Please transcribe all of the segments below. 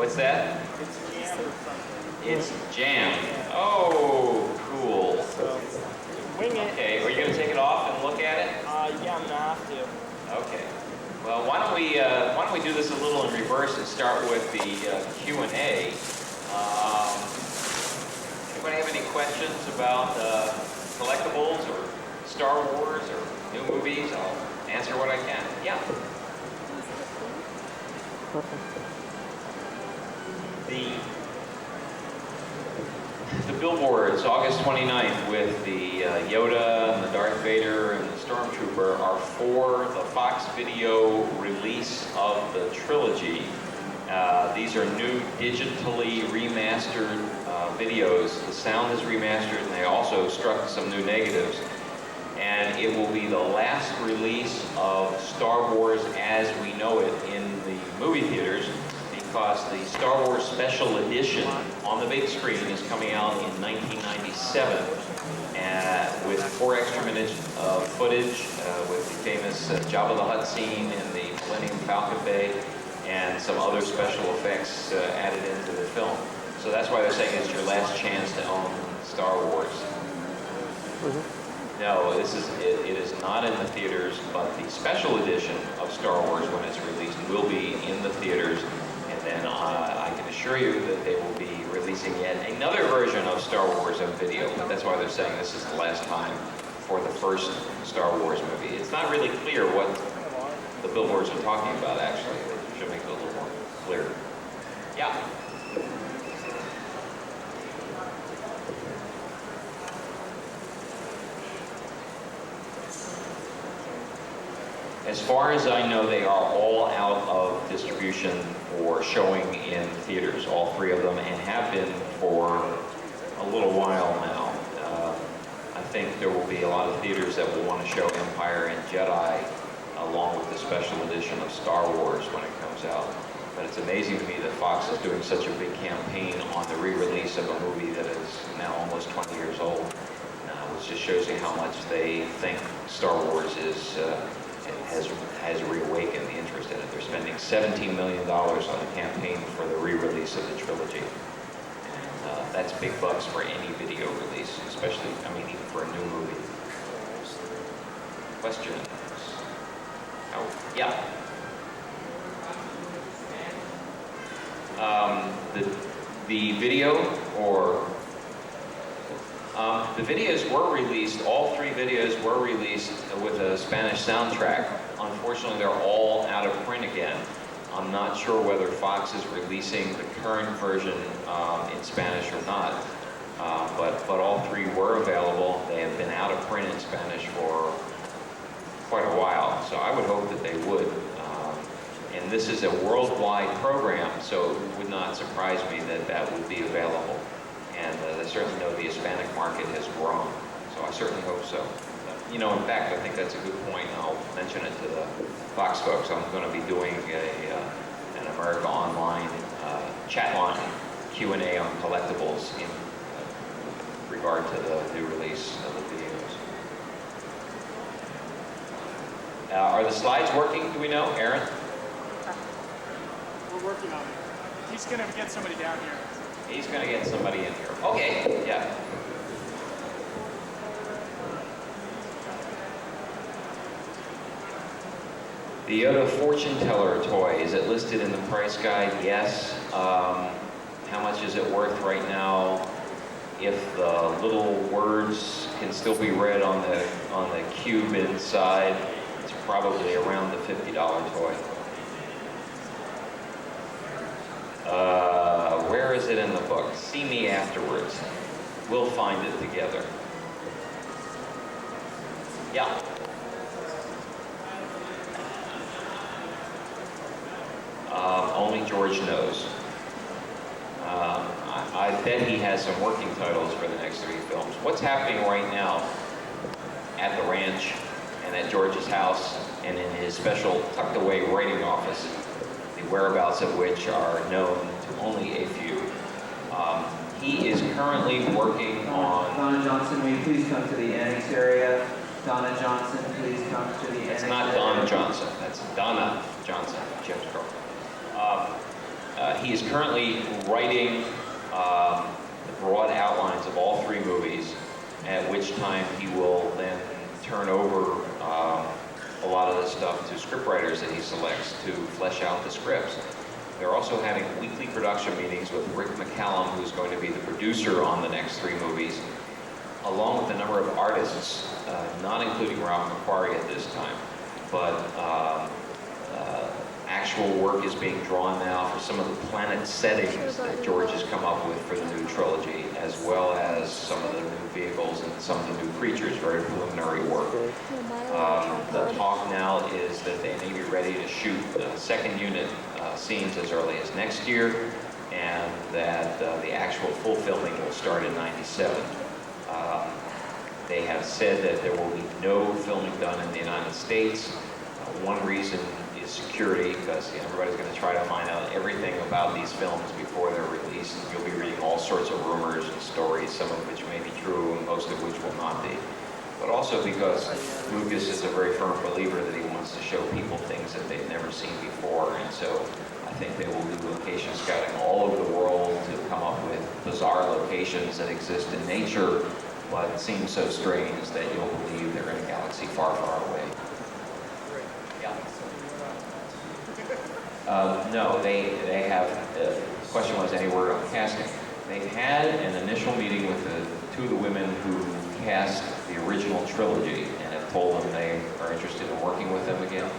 What's that? It's jam or something. It's jam. Oh, cool. So, wing it. Okay, are you going to take it off and look at it? Yeah, I'm gonna have to. Okay. Well, why don't we do this a little in reverse and start with the Q&A. Anybody have any questions about collectibles or Star Wars or new movies? I'll answer what I can. Yeah. The billboards, August 29th, with the Yoda and the Darth Vader and the Stormtrooper are for the Fox Video release of the trilogy. These are new digitally remastered videos. The sound is remastered, and they also struck some new negatives. And it will be the last release of Star Wars as we know it in the movie theaters, because the Star Wars Special Edition on the big screen is coming out in 1997 with 4 extra minutes of footage with the famous Jabba the Hutt scene in the Millennium Falcon Bay and some other special effects added into the film. So that's why they're saying it's your last chance to own Star Wars. No, it is not in the theaters, but the special edition of Star Wars, when it's released, will be in the theaters. And then I can assure you that they will be releasing yet another version of Star Wars on video. But that's why they're saying this is the last time for the first Star Wars movie. It's not really clear what the billboards are talking about, actually. It should make it a little more clear. Yeah. As far as I know, they are all out of distribution for showing in theaters, all 3 of them, and have been for a little while now. I think there will be a lot of theaters that will want to show Empire and Jedi along with the special edition of Star Wars when it comes out. But it's amazing to me that Fox is doing such a big campaign on the re-release of a movie that is now almost 20 years old, which just shows you how much they think Star Wars has reawakened the interest in it. They're spending $17 million on a campaign for the re-release of the trilogy. And that's big bucks for any video release, especially, even for a new movie. Questions? Oh, yeah. The video, or the videos were released, all 3 videos were released with a Spanish soundtrack. Unfortunately, they're all out of print again. I'm not sure whether Fox is releasing the current version in Spanish or not, but all 3 were available. They have been out of print in Spanish for quite a while, so I would hope that they would. And this is a worldwide program, so it would not surprise me that that would be available. And I certainly know the Hispanic market has grown, so I certainly hope so. In fact, I think that's a good point. I'll mention it to the Fox folks. I'm going to be doing an America Online chat line Q&A on collectibles in regard to the new release of the videos. Are the slides working? Do we know, Aaron? We're working on it. He's going to get somebody down here. He's going to get somebody in here. Okay, yeah. The Yoda fortune teller toy, is it listed in the price guide? Yes. How much is it worth right now? If the little words can still be read on the cube inside, it's probably around the $50 toy. Where is it in the book? See me afterwards. We'll find it together. Yeah. Only George knows. I bet he has some working titles for the next 3 films. What's happening right now at the ranch and at George's house and in his special tucked away writing office, the whereabouts of which are known to only a few. He is currently working on... Donna Johnson, will you please come to the annex area? Donna Johnson, please come to the annex area. It's not Don Johnson, that's Donna Johnson, Jim's girlfriend. He is currently writing the broad outlines of all 3 movies, at which time he will then turn over a lot of the stuff to scriptwriters that he selects to flesh out the scripts. They're also having weekly production meetings with Rick McCallum, who's going to be the producer on the next 3 movies, along with a number of artists, not including Ralph McQuarrie at this time, but actual work is being drawn now for some of the planet settings that George has come up with for the new trilogy, as well as some of the new vehicles and some of the new creatures, very preliminary work. The talk now is that they may be ready to shoot second unit scenes as early as next year, and that the actual full filming will start in '97. They have said that there will be no filming done in the United States. One reason is security, because everybody's going to try to find out everything about these films before they're released. And you'll be reading all sorts of rumors and stories, some of which may be true and most of which will not be. But also because Lucas is a very firm believer that he wants to show people things that they've never seen before. And so I think they will do location scouting all over the world to come up with bizarre locations that exist in nature, but seem so strange that you'll believe they're in a galaxy far, far away. Yeah. No, they have, the question was any word on casting. They had an initial meeting with two of the women who cast the original trilogy and have told them they are interested in working with them again.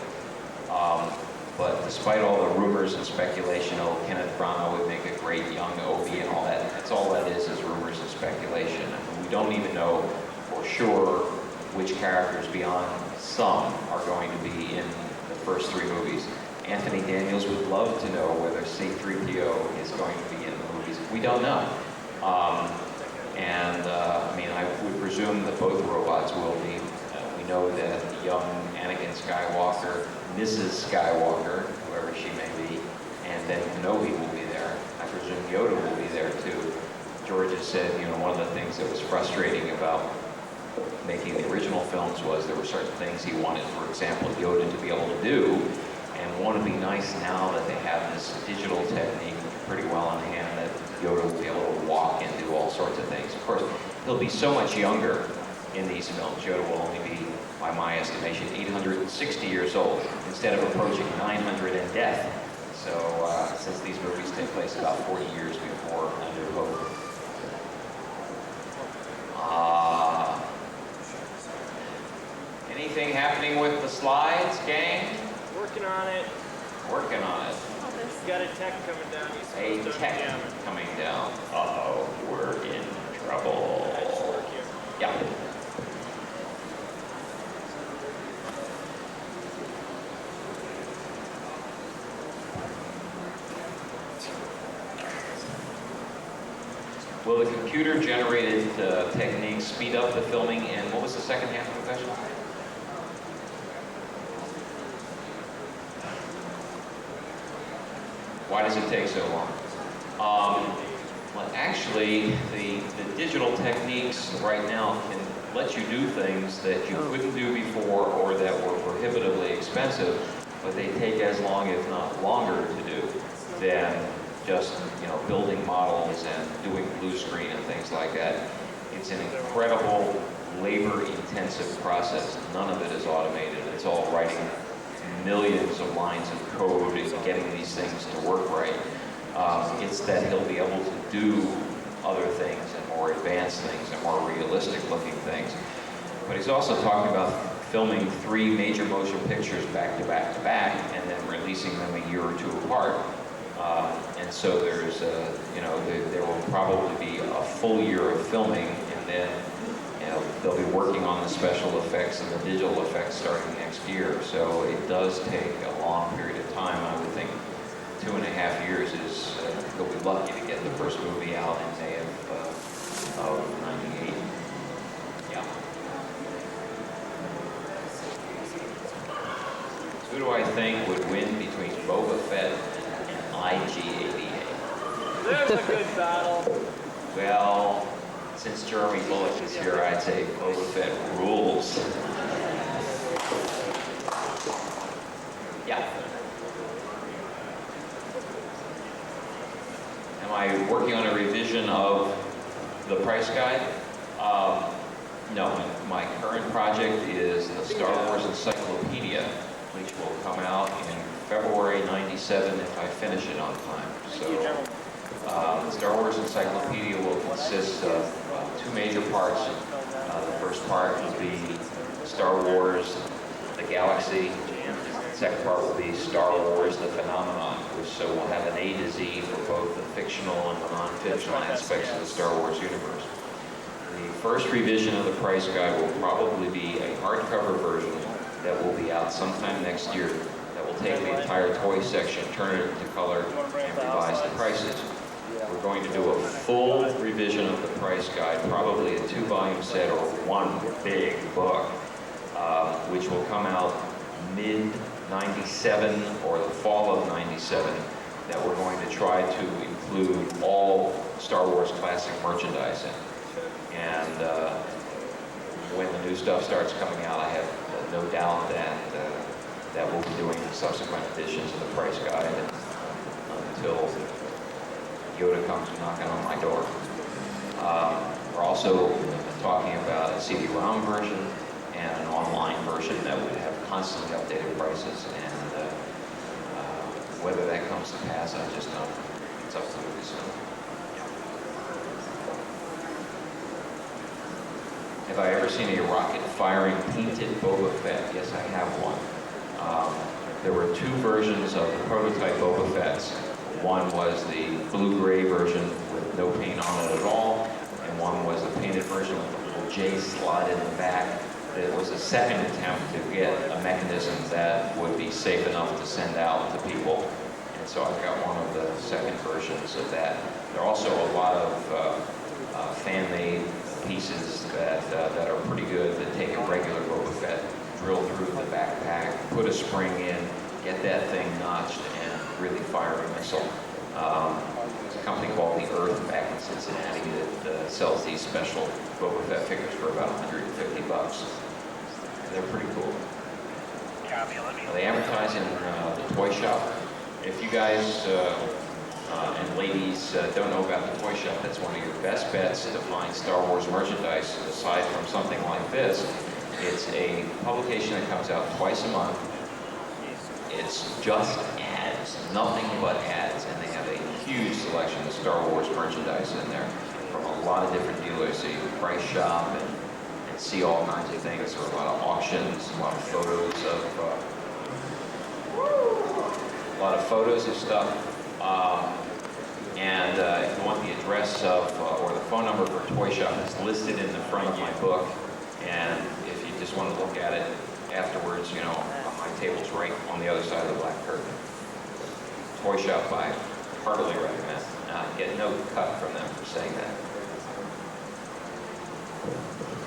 But despite all the rumors and speculation, Kenneth Branagh would make a great young Obi and all that, that's all that is rumors and speculation. And we don't even know for sure which characters beyond some are going to be in the first 3 movies. Anthony Daniels would love to know whether C-3PO is going to be in the movies. We don't know. I mean, I would presume that both robots will be. We know that young Anakin Skywalker, Mrs. Skywalker, whoever she may be, and then Kenobi will be there. I presume Yoda will be there too. George has said, one of the things that was frustrating about making the original films was there were certain things he wanted, for example, Yoda to be able to do, and won't it be nice now that they have this digital technique pretty well in hand that Yoda will be able to walk and do all sorts of things. Of course, he'll be so much younger in these films. Yoda will only be, by my estimation, 860 years old, instead of approaching 900 in death. So, since these movies take place about 40 years before A New Hope. Anything happening with the slides, gang? Working on it. Working on it. Got a tech coming down. A tech coming down. Uh-oh, we're in trouble. Yeah. Will the computer-generated techniques speed up the filming? And what was the second half of the question? Why does it take so long? Well, actually, the digital techniques right now can let you do things that you couldn't do before or that were prohibitively expensive, but they take as long, if not longer, to do than just building models and doing blue screen and things like that. It's an incredible labor-intensive process. None of it is automated. It's all writing millions of lines of code and getting these things to work right. It's that he'll be able to do other things and more advanced things and more realistic looking things. But he's also talking about filming 3 major motion pictures back to back to back and then releasing them a year or 2 apart. And so there's, there will probably be a full year of filming, and then they'll be working on the special effects and the digital effects starting next year. So it does take a long period of time. I would think 2.5 years is, they'll be lucky to get the first movie out in May of '98. Yeah. Who do I think would win between Boba Fett and IG-88? There's a good battle. Well, since Jeremy Bullock is here, I'd say Boba Fett rules. Yeah. working on a revision of the price guide. No, my current project is the Star Wars Encyclopedia, which will come out in February '97 if I finish it on time. So, the Star Wars Encyclopedia will consist of two major parts. The first part will be Star Wars, the Galaxy. The second part will be Star Wars, the Phenomenon, which so we'll have an A to Z for both the fictional and the non-fictional aspects of the Star Wars universe. The first revision of the price guide will probably be a hardcover version that will be out sometime next year that will take the entire toy section, turn it into color, and revise the prices. We're going to do a full revision of the price guide, probably a 2-volume set or one big book, which will come out mid-'97 or the fall of '97, that we're going to try to include all Star Wars classic merchandise in. And when the new stuff starts coming out, I have no doubt that we'll be doing subsequent editions of the price guide until Yoda comes knocking on my door. We're also talking about a CD-ROM version and an online version that would have constantly updated prices. And whether that comes to pass, I just don't know. It's up to Lucasfilm. Have I ever seen a rocket-firing painted Boba Fett? Yes, I have one. There were two versions of the prototype Boba Fett's. One was the blue-gray version with no paint on it at all, and one was the painted version with a little J slot in the back. It was a second attempt to get a mechanism that would be safe enough to send out to people. And so I've got one of the second versions of that. There are also a lot of fan-made pieces that are pretty good, that take a regular Boba Fett, drill through the backpack, put a spring in, get that thing notched, and really fire a missile. There's a company called The Earth back in Cincinnati that sells these special Boba Fett figures for about $150. And they're pretty cool. They advertise in the toy shop. If you guys and ladies don't know about the toy shop, that's one of your best bets to find Star Wars merchandise aside from something like this. It's a publication that comes out twice a month. It's just ads, nothing but ads, and they have a huge selection of Star Wars merchandise in there from a lot of different dealers. So you can price shop and see all kinds of things. There are a lot of auctions, a lot of photos of stuff. And if you want the address of or the phone number for Toy Shop, it's listed in the front of my book. And if you just want to look at it afterwards, you know, my table's right on the other side of the black curtain. Toy Shop, I heartily recommend. Get no cut from them for saying that.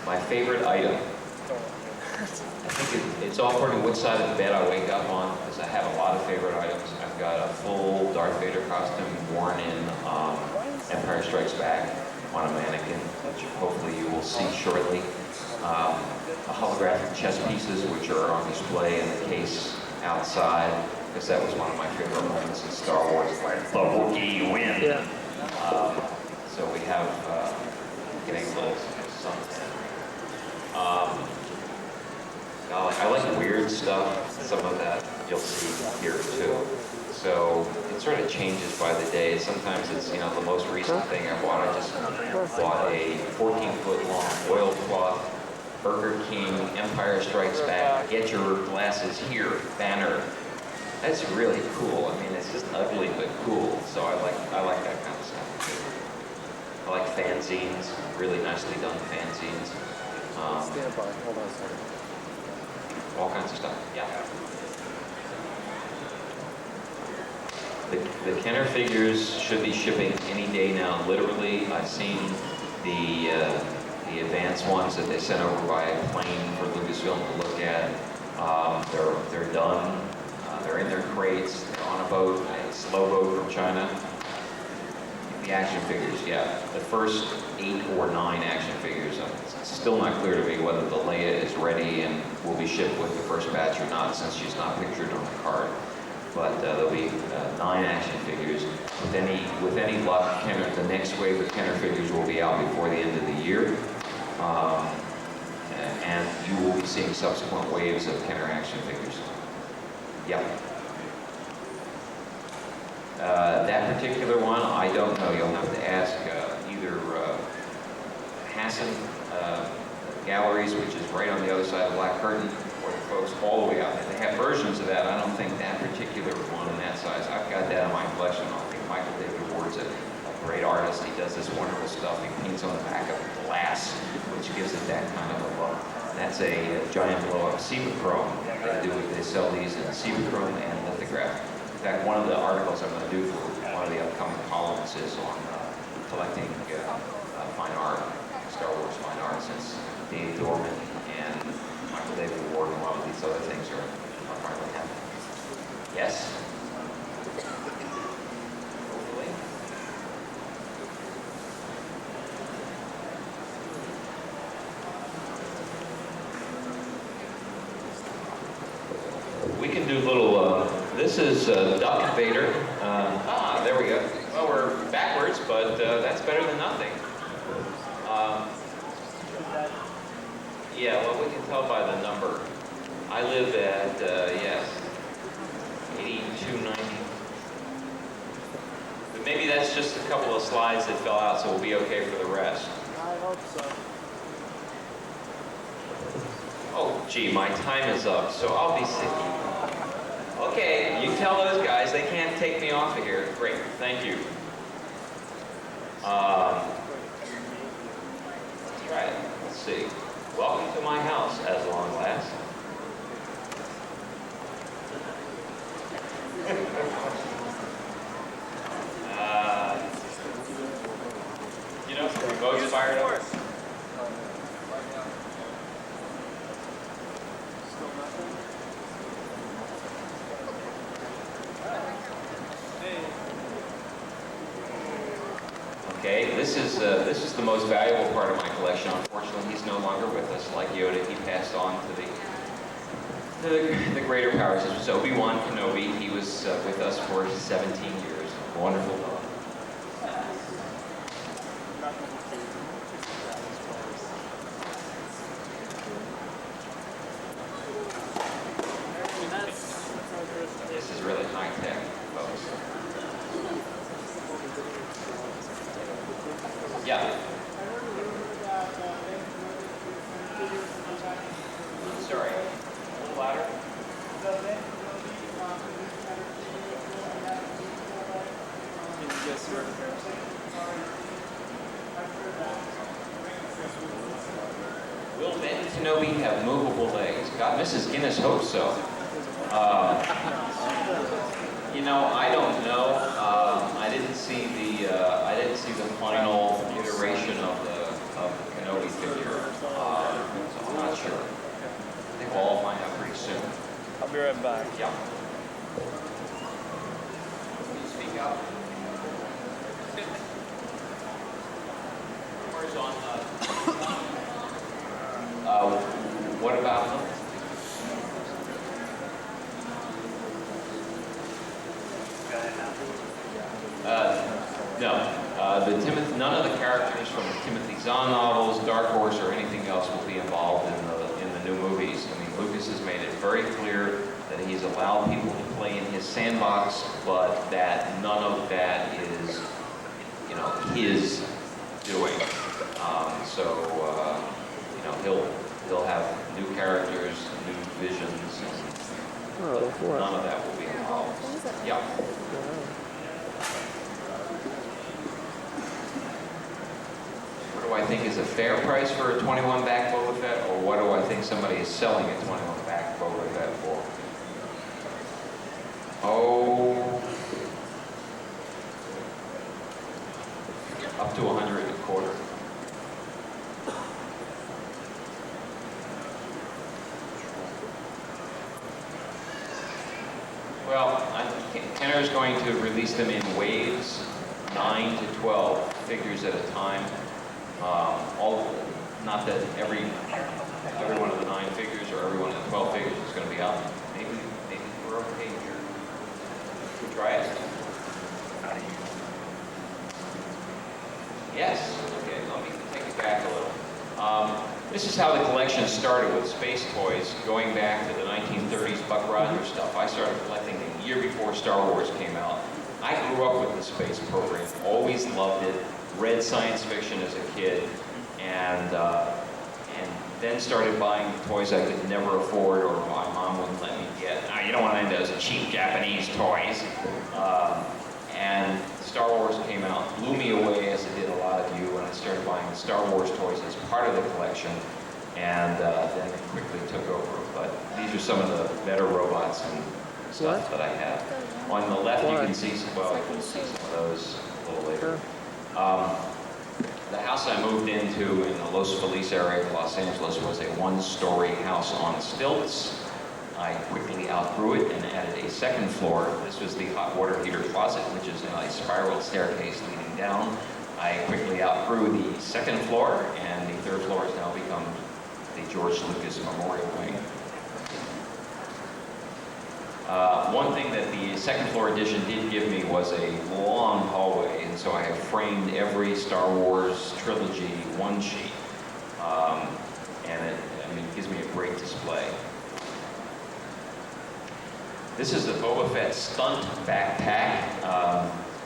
My favorite item. I think it's all according to which side of the bed I wake up on, because I have a lot of favorite items. I've got a full Darth Vader costume worn in Empire Strikes Back on a mannequin, which hopefully you will see shortly. Holographic chess pieces, which are on display in the case outside, because that was one of my favorite moments in Star Wars, like the Wookiee win. Yeah. So we have getting a little something. I like weird stuff. Some of that you'll see here too. So it sort of changes by the day. Sometimes it's, you know, the most recent thing I bought. I just bought a 14-foot long oilcloth Burger King Empire Strikes Back, get your glasses here banner. That's really cool. I mean, it's just ugly but cool. So I like that kind of stuff. I like fanzines, really nicely done fanzines. Stand by. Hold on a second. All kinds of stuff. Yeah. The Kenner figures should be shipping any day now. Literally, I've seen the advanced ones that they sent over by plane for Lucasfilm to look at. They're done. They're in their crates. They're on a boat, a slow boat from China. The action figures, yeah. The first 8 or 9 action figures. It's still not clear to me whether the Leia is ready and will be shipped with the first batch or not, since she's not pictured on the card. But there'll be 9 9 action figures. With any luck, the next wave of Kenner figures will be out before the end of the year. And you will be seeing subsequent waves of Kenner action figures. Yep. That particular one, I don't know. You'll have to ask either Hassan Galleries, which is right on the other side of the Black Curtain, or the folks all the way out there. They have versions of that. I don't think that particular one in that size. I've got that in my collection. I think Michael David Ward's a great artist. He does this wonderful stuff. He paints on the back of glass, which gives it that kind of a look. That's a giant blow-up Chrome. They sell these in Chrome and lithograph. In fact, one of the articles I'm going to do for one of the upcoming columns is on collecting fine art, Star Wars fine art, since Dave Dorman and Michael David Ward and a lot of these other things are finally happening. Yes? Hopefully. We can do little, this is Duck Vader. There we go. Well, we're backwards, but that's better than nothing. Yeah, well, we can tell by the number. I live at, yes, 8290. But maybe that's just a couple of slides that fell out, so we'll be okay for the rest. I hope so. Oh, gee, my time is up, so I'll be sicky. Okay, you tell those guys they can't take me off of here. Great, thank you. Let's try it. Let's see. Welcome to my house, as long last. You know, some remotes fired up. Okay, this is the most valuable part of my collection. Unfortunately, he's no longer with us. Like Yoda, he passed on to the greater powers. This was Obi Wan Kenobi. He was with us for 17 years. Wonderful dog. This is really high tech, folks. Yeah. Sorry. A little louder. Will Ben Kenobi have movable legs? God, Mrs. Guinness hopes so. You know, I don't know. I didn't see the final iteration of the Kenobi figure, so I'm not sure. I think we'll all find out pretty soon. I'll be right back. Yeah. Can you speak up? Where's on? What about them? No. None of the characters from the Timothy Zahn novels, Dark Horse, or anything else will be involved in the new movies. I mean, Lucas has made it very clear that he's allowed people to play in his sandbox, but that none of that is, you know, his doing. He'll have new characters, new visions, and none of that will be involved. Yeah. What do I think is a fair price for a 21 back Boba Fett, or what do I think somebody is selling a 21 back Boba Fett for? Oh, up to 100 and a quarter. Well, Kenner is going to release them in waves, 9 to 12 figures at a time. Not that every one of the 9 figures or every one of the 12 figures is going to be out. Maybe we're okay here. We'll try it. Yes. Okay, let me take it back a little. This is how the collection started with space toys, going back to the 1930s Buck Rogers stuff. I started collecting a year before Star Wars came out. I grew up with the space program, always loved it, read science fiction as a kid, and then started buying toys I could never afford or my mom wouldn't let me get. Now, you don't want any of those cheap Japanese toys. And Star Wars came out, blew me away as it did a lot of you, and I started buying the Star Wars toys as part of the collection, and then it quickly took over. But these are some of the better robots and stuff that I have. On the left, you can see some, well, we'll see some of those a little later. The house I moved into in the Los Feliz area of Los Angeles was a one-story house on stilts. I quickly outgrew it and added a second floor. This was the hot water heater closet, which is now a spiral staircase leading down. I quickly outgrew the second floor, and the third floor has now become the George Lucas Memorial Wing. One thing that the second floor addition did give me was a long hallway, and so I have framed every Star Wars trilogy one sheet, and it gives me a great display. This is the Boba Fett stunt backpack.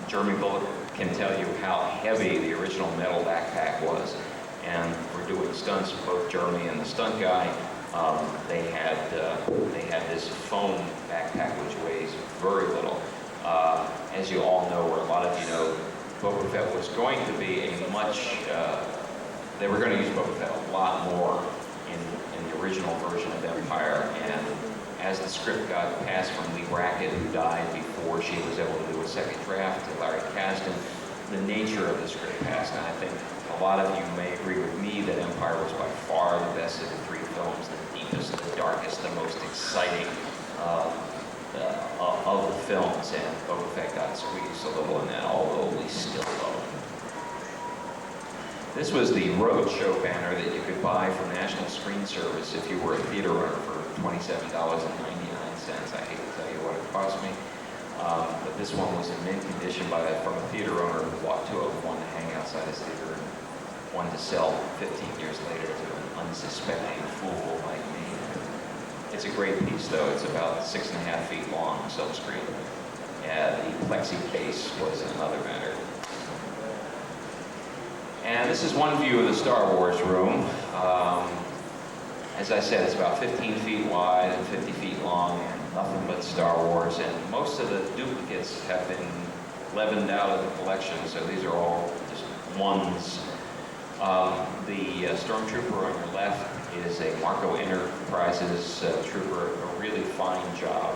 Jeremy Bullock can tell you how heavy the original metal backpack was, and for doing stunts, both Jeremy and the stunt guy, they had this foam backpack which weighs very little. As you all know, or a lot of you know, Boba Fett was going to be a much, they were going to use Boba Fett a lot more in the original version of Empire, and as the script got passed from Lee Brackett, who died before she was able to do a second draft, to Larry Kasdan, the nature of the script passed, and I think a lot of you may agree with me that Empire was by far the best of the three films, the deepest, the darkest, the most exciting of the films, and Boba Fett got squeezed a little in that, although we still love him. This was the Roadshow banner that you could buy from National Screen Service if you were a theater owner for $27.99. I hate to tell you what it cost me. But this one was in mint condition from a theater owner who bought two of them, one to hang outside his theater and one to sell 15 years later to an unsuspecting fool like me. It's a great piece, though. It's about 6.5 feet long, silkscreen. The plexi case was another matter. And this is one view of the Star Wars room. As I said, it's about 15 feet wide and 50 feet long, and nothing but Star Wars. And most of the duplicates have been leavened out of the collection, so these are all just ones. The Stormtrooper on your left is a Marco Enterprises trooper, a really fine job,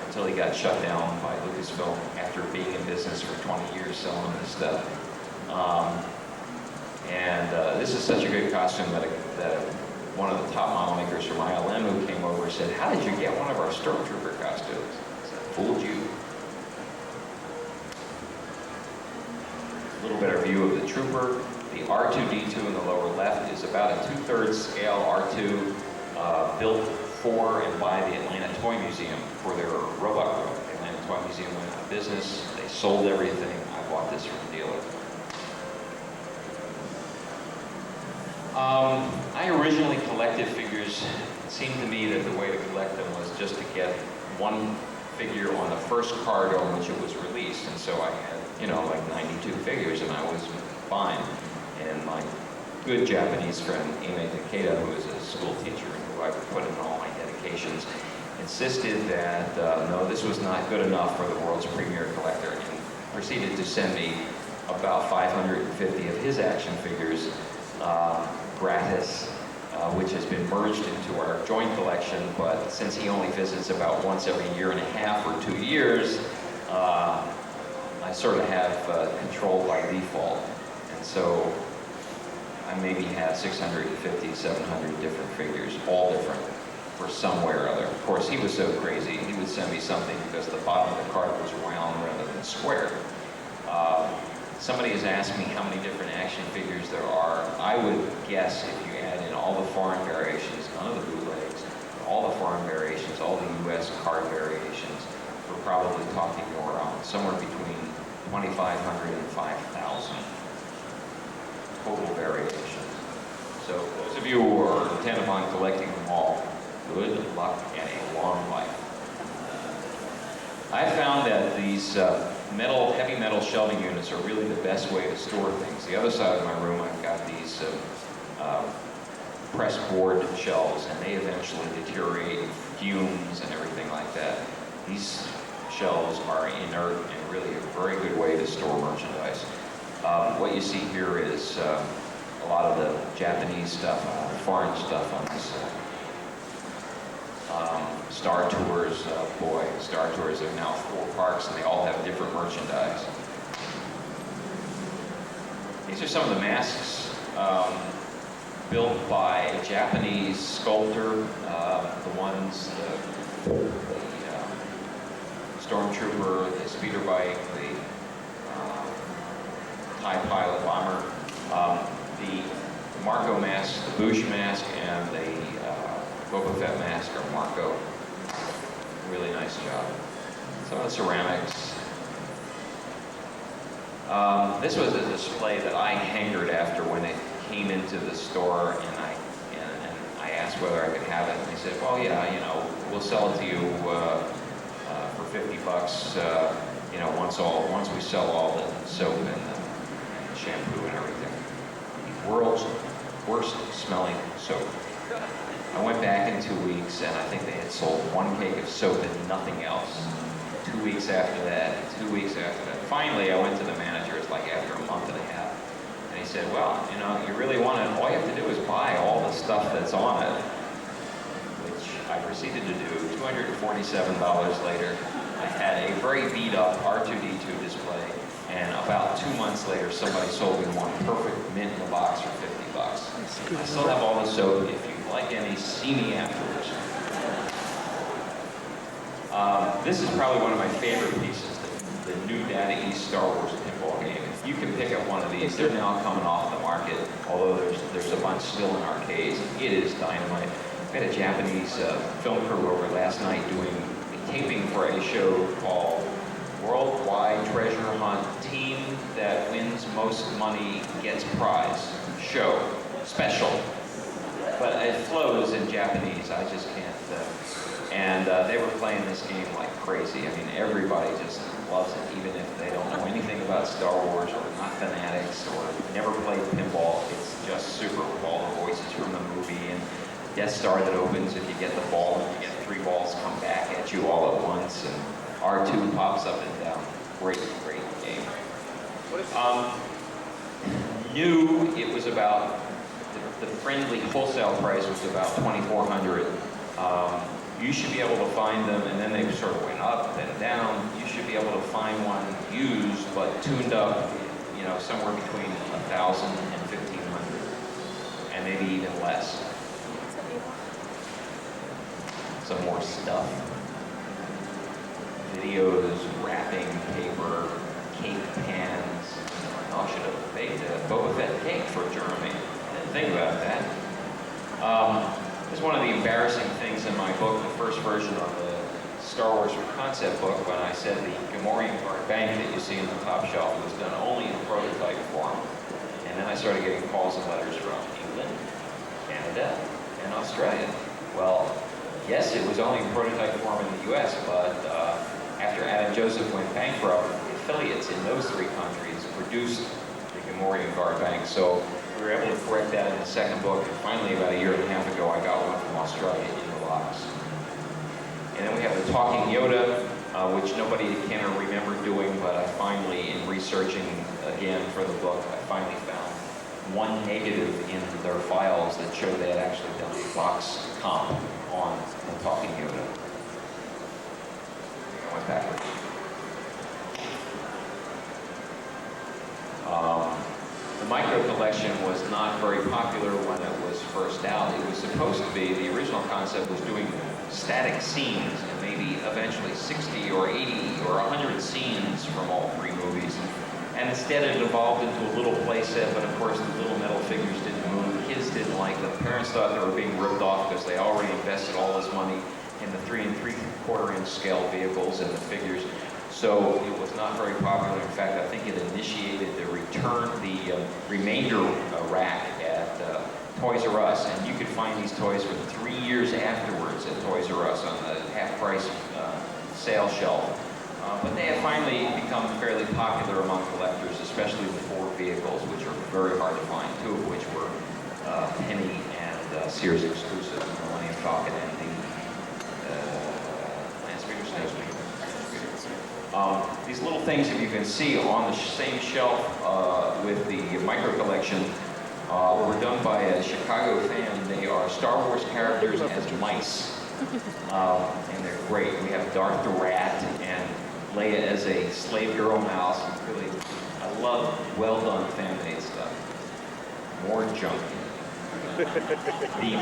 until he got shut down by Lucasfilm after being in business for 20 years selling this stuff. This is such a good costume that one of the top model makers from ILM who came over said, "How did you get one of our Stormtrooper costumes?" I said, "Fooled you." A little better view of the Trooper. The R2-D2 in the lower left is about a 2/3 scale R2 built for and by the Atlanta Toy Museum for their robot room. The Atlanta Toy Museum went out of business. They sold everything. I bought this from the dealer. I originally collected figures. It seemed to me that the way to collect them was just to get one figure on the first cargo on which it was released. And so I had, like 92 figures, and I was fine. And my good Japanese friend, Ime Takeda, who is a school teacher and who I put in all my dedications, insisted that, no, this was not good enough for the world's premier collector, and proceeded to send me about 550 of his action figures gratis, which has been merged into our joint collection, but since he only visits about once every 1.5 years or 2 years, I sort of have control by default. And so I maybe have 650, 700 different figures, all different, for some way or other. Of course, he was so crazy, he would send me something because the bottom of the card was round rather than square. Somebody has asked me how many different action figures there are. I would guess if you add in all the foreign variations, none of the bootlegs, all the foreign variations, all the US card variations, we're probably talking around somewhere between 2,500 and 5,000. total variations. So those of you who are intent upon collecting them all, good luck and a long life. I found that these heavy metal shelving units are really the best way to store things. The other side of my room, I've got these pressed board shelves, and they eventually deteriorate, fumes and everything like that. These shelves are inert and really a very good way to store merchandise. What you see here is a lot of the Japanese stuff, foreign stuff on this Star Tours. Boy, Star Tours are now 4 parks and they all have different merchandise. These are some of the masks built by a Japanese sculptor. The ones, the Stormtrooper, the speeder bike, the TIE pilot bomber, the Marco mask, the Bush mask, and the Boba Fett mask are Marco. Really nice job. Some of the ceramics. This was a display that I hankered after when it came into the store, and I asked whether I could have it, and they said, well, yeah, you know, we'll sell it to you for $50, you know, once we sell all the soap and the shampoo and everything. The world's worst smelling soap. I went back in 2 weeks, and I think they had sold 1 cake of soap and nothing else. 2 weeks after that, 2 weeks after that. Finally, I went to the manager, it's like after a month and a half, and he said, well, you know, you really want it, all you have to do is buy all the stuff that's on it, which I proceeded to do. $247 later, I had a very beat-up R2-D2 display, and about 2 months later, somebody sold me one perfect mint in the box for $50. I still have all the soap. If you like any, see me afterwards. This is probably one of my favorite pieces, the new Data East Star Wars pinball game. If you can pick up one of these, they're now coming off the market, although there's a bunch still in arcades. It is dynamite. I had a Japanese film crew over last night doing a taping for a show called Worldwide Treasure Hunt. Team that wins most money gets prize. Show. Special. But it flows in Japanese. I just can't. And they were playing this game like crazy. I mean, everybody just loves it, even if they don't know anything about Star Wars or not fanatics or never played pinball. It's just super with all the voices from the movie and Death Star that opens if you get the ball, and you get 3 balls come back at you all at once, and R2 pops up and down. Great, great game. New, it was about, the friendly wholesale price was about $2,400. You should be able to find them, and then they sort of went up, then down. You should be able to find one used, but tuned up, you know, somewhere between $1,000 and $1,500, and maybe even less. Some more stuff. Videos, wrapping paper, cake pans. Oh, I should have baked a Boba Fett cake for Jeremy. I didn't think about that. It's one of the embarrassing things in my book, the first version of the Star Wars concept book, when I said the Gamorrean card bank that you see in the top shelf was done only in prototype form. And then I started getting calls and letters from England, Canada, and Australia. Well, yes, it was only in prototype form in the US, but after Adam Joseph went bankrupt, the affiliates in those 3 countries produced the Gamorrean card bank. So we were able to correct that in the second book, and finally, about 1.5 years ago, I got one from Australia in the box. And then we have the Talking Yoda, which nobody can remember doing, but I finally, in researching again for the book, I finally found one negative in their files that showed they had actually done a box comp on the Talking Yoda. I went backwards. The micro collection was not very popular when it was first out. It was supposed to be, the original concept was doing static scenes and maybe eventually 60 or 80 or 100 scenes from all 3 movies. And instead it evolved into a little play set, but of course the little metal figures didn't move. The kids didn't like them. Parents thought they were being ripped off because they already invested all this money in the 3 3/4 inch scale vehicles and the figures. So it was not very popular. In fact, I think it initiated the remainder rack at Toys R Us, and you could find these toys for 3 years afterwards at Toys R Us on the half-price sale shelf. But they have finally become fairly popular among collectors, especially the Ford vehicles, which are very hard to find, 2 of which were Penny and Sears exclusive, the Millennium Falcon and the Land Speeder Snowspeeder. These little things that you can see on the same shelf with the micro collection were done by a Chicago fan. They are Star Wars characters as mice, and they're great. We have Darth the Rat and Leia as a slave girl mouse. Really, I love well-done fan-made stuff. More junk. The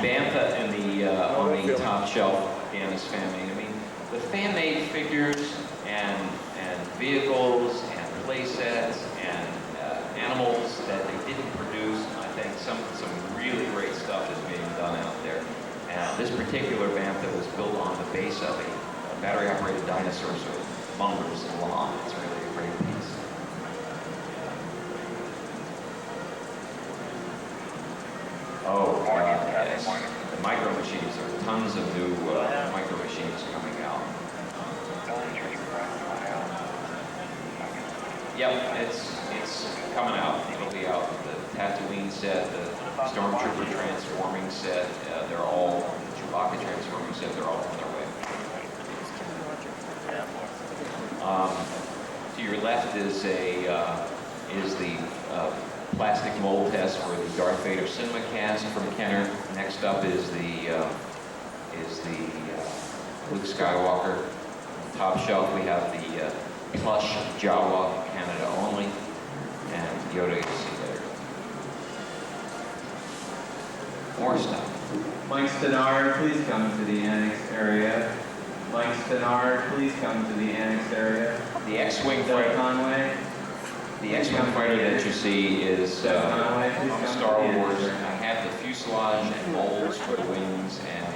Bantha and the on the top shelf, again, is fan-made. I mean, the fan-made figures and vehicles and play sets and animals that they didn't produce, I think some really great stuff is being done out there. And this particular Bantha was built on the base of a battery-operated dinosaur, so it mongers along. It's really a great piece. Oh, yes. The micro machines. There are tons of new micro machines coming out. Yep, it's coming out. It'll be out. The Tatooine set, the Stormtrooper transforming set, they're all, the Chewbacca transforming set, they're all on their way. To your left is the plastic mold test for the Darth Vader Cinema Cast from Kenner. Next up is the Luke Skywalker. On the top shelf we have the plush Jawa, Canada only, and Yoda you'll see later. More stuff. Mike Stenard, please come to the annex area. Mike Stenard, please come to the annex area. The X-Wing Doug fighter. Conway. The X-Wing fighter that you see is from Star Wars. I have the fuselage and molds for the wings, and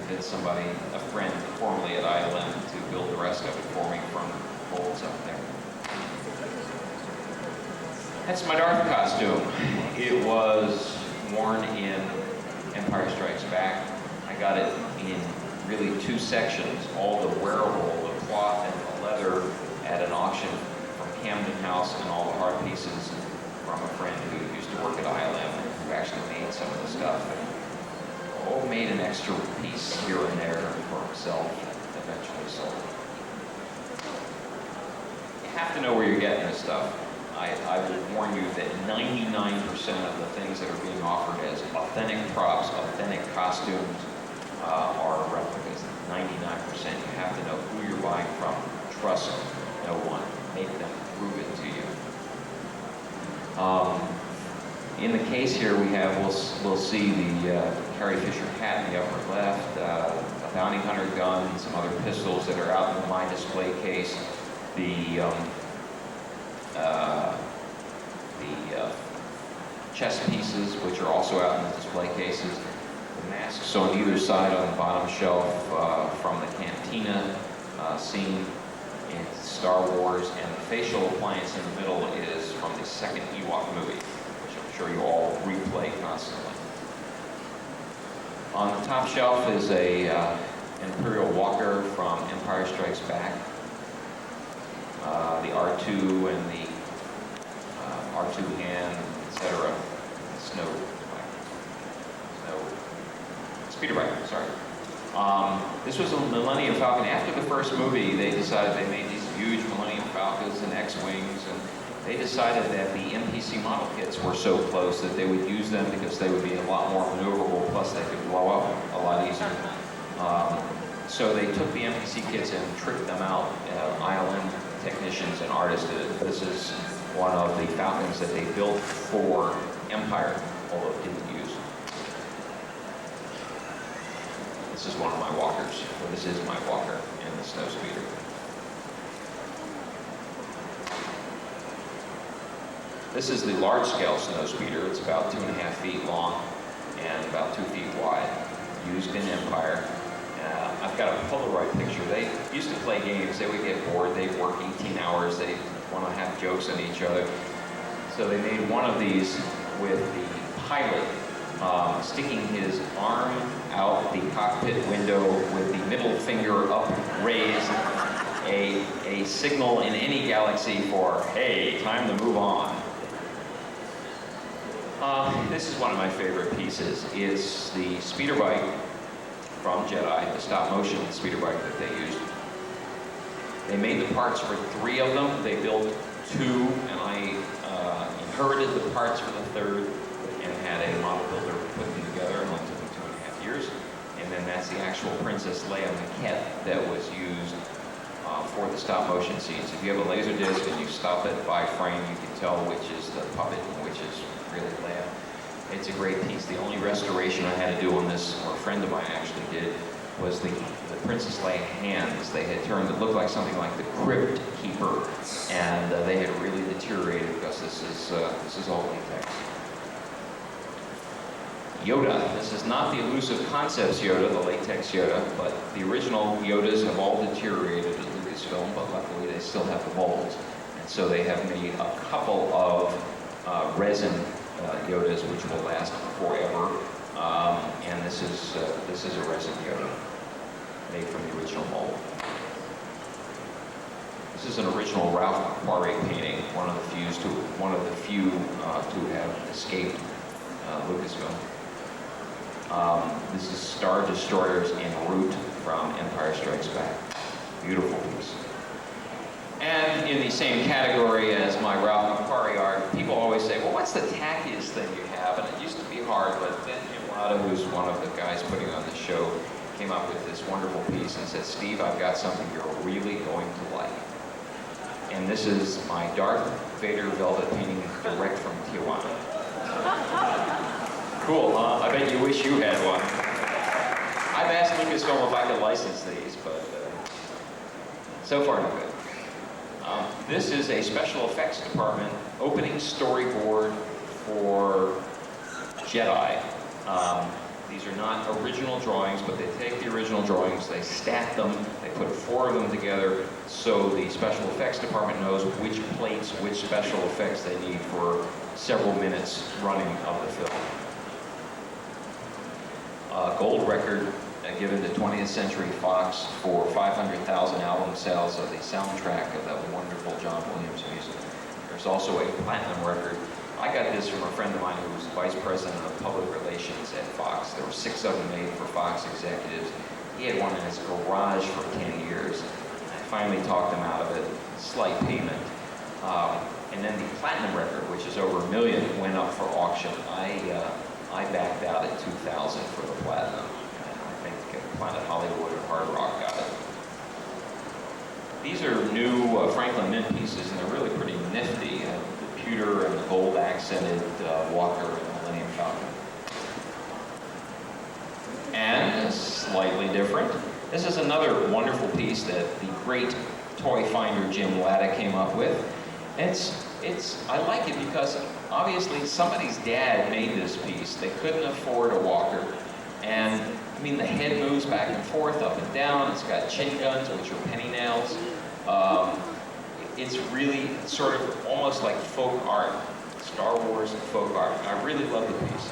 did somebody, a friend formerly at ILM, to build the rest of it for me from molds up there. That's my Darth costume. It was worn in Empire Strikes Back. I got it in really 2 sections, all the wearable, the cloth and the leather at an auction from Camden House, and all the hard pieces from a friend who used to work at ILM who actually made some of the stuff. And made an extra piece here and there for himself, eventually sold. You have to know where you're getting this stuff. I would warn you that 99% of the things that are being offered as authentic props, authentic costumes, are replicas. 99%. You have to know who you're buying from. Trust no one. Make them prove it to you. In the case here, we'll see the Carrie Fisher hat in the upper left, a bounty hunter gun, some other pistols that are out in my display case. The chess pieces, which are also out in the display cases. The masks on either side on the bottom shelf from the Cantina scene in Star Wars, and the facial appliance in the middle is from the second Ewok movie, which I'm sure you all replay constantly. On the top shelf is a Imperial Walker from Empire Strikes Back. The R2 and the R2 hand, etc. Speeder bike, sorry. This was a Millennium Falcon. After the first movie, they decided they made these huge Millennium Falcons and X-Wings, and they decided that the MPC model kits were so close that they would use them because they would be a lot more maneuverable, plus they could blow up a lot easier. So they took the MPC kits and tricked them out. ILM technicians and artists did it. This is one of the Falcons that they built for Empire, although it didn't use. This is one of my walkers, or this is my walker in the Snowspeeder. This is the large-scale Snowspeeder. It's about 2.5 feet long and about 2 feet wide, used in Empire. I I've got a Polaroid picture. They used to play games. They would get bored. They'd work 18 hours. They'd want to have jokes on each other. So they made one of these with the pilot sticking his arm out the cockpit window with the middle finger up raised, a signal in any galaxy for, hey, time to move on. This is one of my favorite pieces. It's the speeder bike from Jedi, the stop motion speeder bike that they used. They made the parts for 3 of them. They built 2, and I inherited the parts for the 3rd and had a model builder put them together. It only took them 2.5 years. And then that's the actual Princess Leia maquette that was used for the stop motion scenes. If you have a laser disc and you stop it by frame, you can tell which is the puppet and which is really Leia. It's a great piece. The only restoration I had to do on this, or a friend of mine actually did, was the Princess Leia hands. They had turned, it looked like something like the Crypt Keeper, and they had really deteriorated because this is all latex. Yoda. This is not the Elusive Concepts Yoda, the latex Yoda, but the original Yodas have all deteriorated at Lucasfilm, but luckily they still have the molds. And so they have made a couple of resin Yodas which will last forever. And this is a resin Yoda made from the original mold. This is an original Ralph Poiré painting, one of the few to have escaped Lucasfilm. This is Star Destroyers en route from Empire Strikes Back. Beautiful piece. And in the same category as my Ralph Poiré art, people always say, well, what's the tackiest thing you have? And it used to be hard, but then Imrata, who's one of the guys putting on the show, came up with this wonderful piece and said, Steve, I've got something you're really going to like. And this is my Darth Vader velvet painting direct from Tijuana. Cool, huh? I bet you wish you had one. I've asked Lucasfilm if I could license these, but so far no good. This is a special effects department opening storyboard for Jedi. These are not original drawings, but they take the original drawings, they stack them, they put 4 of them together, so the special effects department knows which plates, which special effects they need for several minutes running of the film. Gold record given to 20th Century Fox for 500,000 album sales of the soundtrack of that wonderful John Williams music. There's also a platinum record. I got this from a friend of mine who was vice president of public relations at Fox. There were 6 of them made for Fox executives. He had one in his garage for 10 years. I finally talked him out of it, slight payment. And then the platinum record, which is over $1 million, went up for auction. I backed out at $2,000 for the platinum. And I think Planet Hollywood or Hard Rock got it. These are new Franklin Mint pieces, and they're really pretty nifty. The pewter and the gold accented Walker and Millennium Falcon. And slightly different. This is another wonderful piece that the great toy finder Jim Latta came up with. I like it because obviously somebody's dad made this piece. They couldn't afford a Walker. And I mean, the head moves back and forth, up and down. It's got chin guns, which are penny nails. It's really sort of almost like folk art, Star Wars and folk art. I really love the piece.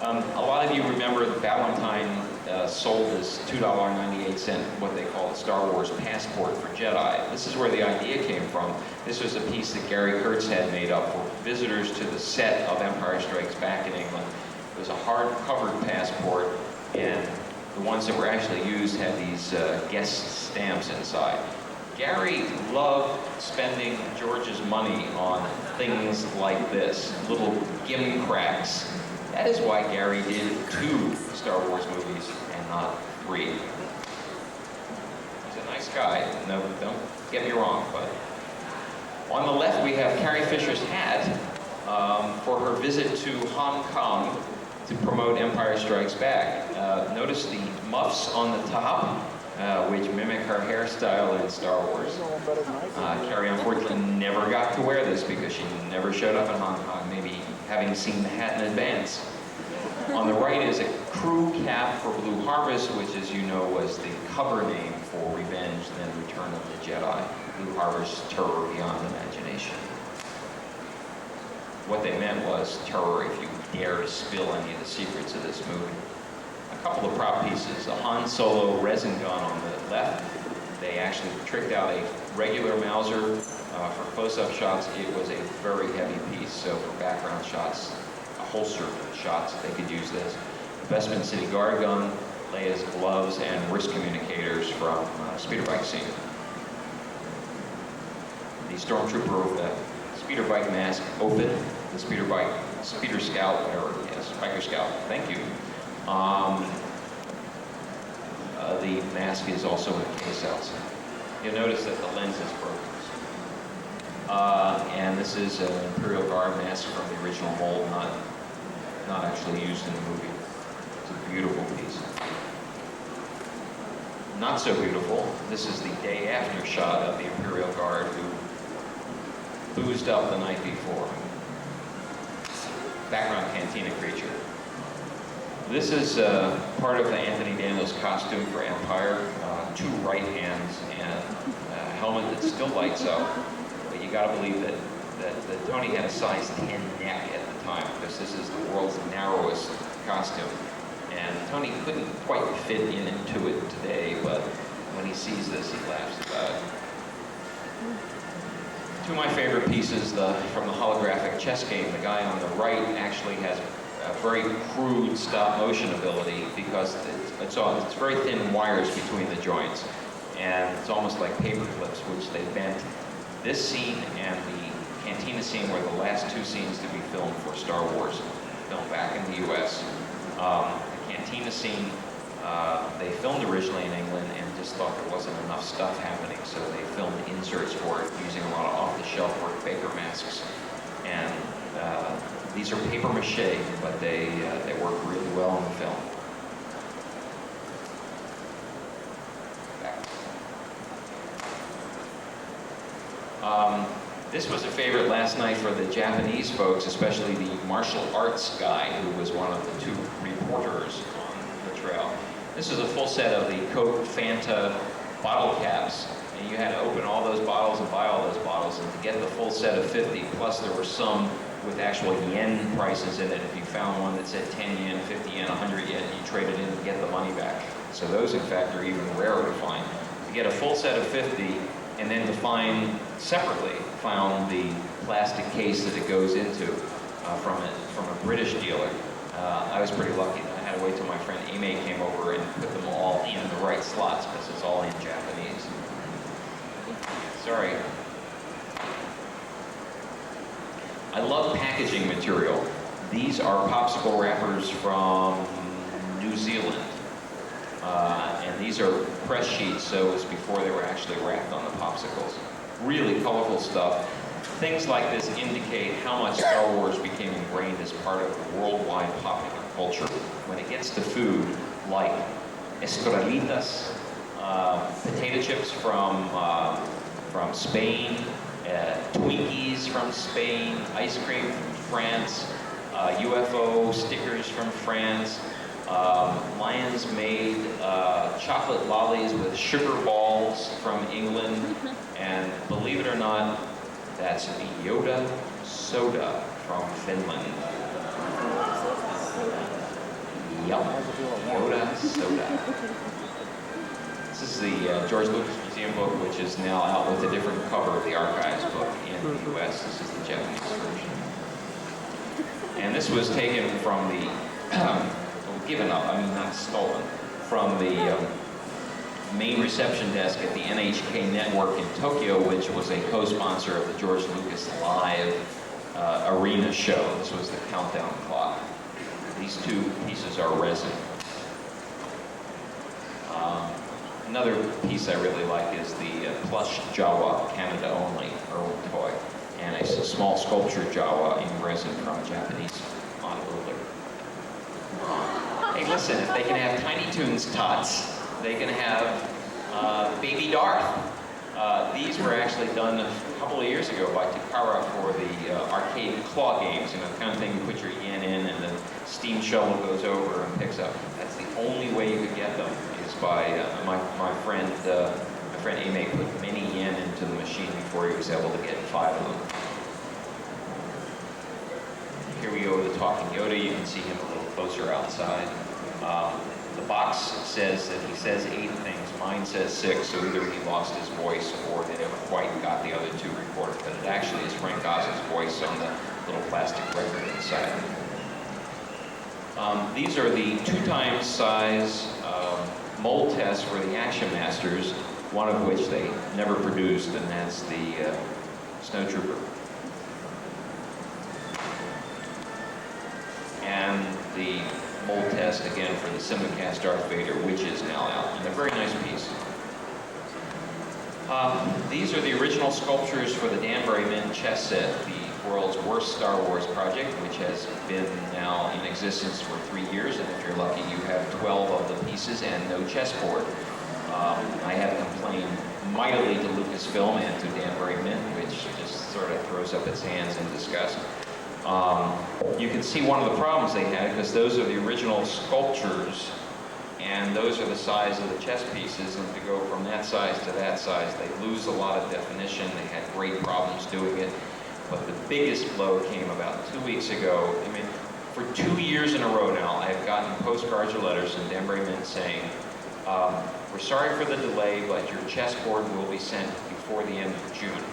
A lot of you remember that Valentine sold this $2.98, what they call the Star Wars passport for Jedi. This is where the idea came from. This was a piece that Gary Kurtz had made up for visitors to the set of Empire Strikes Back in England. It was a hard-covered passport, and the ones that were actually used had these guest stamps inside. Gary loved spending George's money on things like this, little gimcracks. That is why Gary did 2 Star Wars movies and not 3. He's a nice guy. No, don't get me wrong, but on the left we have Carrie Fisher's hat for her visit to Hong Kong to promote Empire Strikes Back. Notice the muffs on the top, which mimic her hairstyle in Star Wars. Carrie unfortunately never got to wear this because she never showed up in Hong Kong, maybe having seen the hat in advance. On the right is a crew cap for Blue Harvest, which, as you know, was the cover name for Revenge, then Return of the Jedi. Blue Harvest, terror beyond imagination. What they meant was terror if you dare to spill any of the secrets of this movie. A couple of prop pieces. A Han Solo resin gun on the left. They actually tricked out a regular Mauser for close-up shots. It was a very heavy piece, so for background shots, holster shots, they could use this. The Bespin City Guard gun, Leia's gloves, and wrist communicators from speeder bike scene. The Stormtrooper speeder bike mask open, the speeder scout, whatever, yes, biker scout, thank you. The mask is also in a case outside. You'll notice that the lens is broken. And this is an Imperial Guard mask from the original mold, not actually used in the movie. It's a beautiful piece. Not so beautiful, this is the day after shot of the Imperial Guard who boozed up the night before. Background cantina creature. This is part of Anthony Daniels' costume for Empire. 2 right hands and a helmet that still lights up. But you gotta believe that Tony had a size 10 neck at the time, because this is the world's narrowest costume. And Tony couldn't quite fit into it today, but when he sees this, he laughs about it. 2 of my favorite pieces from the holographic chess game. The guy on the right actually has a very crude stop motion ability because it's very thin wires between the joints, and it's almost like paper clips, which they bent. This scene and the cantina scene were the last 2 scenes to be filmed for Star Wars, filmed back in the U.S. The cantina scene, they filmed originally in England and just thought there wasn't enough stuff happening, so they filmed inserts for it using a lot of off-the-shelf Rick Baker masks. And these are paper mache, but they work really well in the film. This was a favorite last night for the Japanese folks, especially the martial arts guy who was one of the 2 reporters on the trail. This is a full set of the Coke Fanta bottle caps, and you had to open all those bottles and buy all those bottles, and to get the full set of 50, plus there were some with actual yen prices in it. If you found one that said 10 yen, 50 yen, 100 yen, you trade it in and get the money back. So those, in fact, are even rarer to find. To get a full set of 50, and then to find separately, found the plastic case that it goes into from a British dealer. I was pretty lucky. I had to wait till my friend Ime came over and put them all in the right slots because it's all in Japanese. Sorry. I love packaging material. These are popsicle wrappers from New Zealand. And these are press sheets, so it was before they were actually wrapped on the popsicles. Really colorful stuff. Things like this indicate how much Star Wars became ingrained as part of the worldwide popular culture. When it gets to food, like estrelitas, potato chips from Spain, Twinkies from Spain, ice cream from France, UFO stickers from France, Lions made chocolate lollies with sugar balls from England, and believe it or not, that's the Yoda soda from Finland. Yep, Yoda soda. This is the George Lucas Museum book, which is now out with a different cover of the Archives book in the U.S. This is the Japanese version. And this was taken from the, given up, I mean not stolen, from the main reception desk at the NHK network in Tokyo, which was a co-sponsor of the George Lucas Live arena show. This was the countdown clock. These 2 pieces are resin. Another piece I really like is the plush Jawa, Canada only, Irwin toy, and a small sculpture Jawa in resin from a Japanese bodybuilder. Hey, listen, if they can have Tiny Toons tots, they can have Baby Darth. These were actually done a couple of years ago by Takara for the arcade claw games, you know, the kind of thing you put your yen in and the steam shovel goes over and picks up. That's the only way you could get them, is by my friend Ame put many yen into the machine before he was able to get 5 of them. Here we go with the talking Yoda. You can see him a little closer outside. The box says that he says 8 things. Mine says 6, so either he lost his voice or they never quite got the other 2 recorded. But it actually is Frank Oz's voice on the little plastic record inside. These are the 2x size mold tests for the Action Masters, one of which they never produced, and that's the Snowtrooper. And the mold test again for the Simulcast Darth Vader, which is now out, and a very nice piece. These are the original sculptures for the Danbury Mint chess set, the world's worst Star Wars project, which has been now in existence for 3 years, and if you're lucky, you have 12 of the pieces and no chessboard. I have complained mightily to Lucasfilm and to Danbury Mint, which just sort of throws up its hands in disgust. You can see one of the problems they had, because those are the original sculptures, and those are the size of the chess pieces, and to go from that size to that size, they lose a lot of definition. They had great problems doing it, but the biggest blow came about 2 weeks ago. I mean, for 2 years in a row now, I've gotten postcards or letters from Danbury Mint saying, we're sorry for the delay, but your chessboard will be sent before the end of June.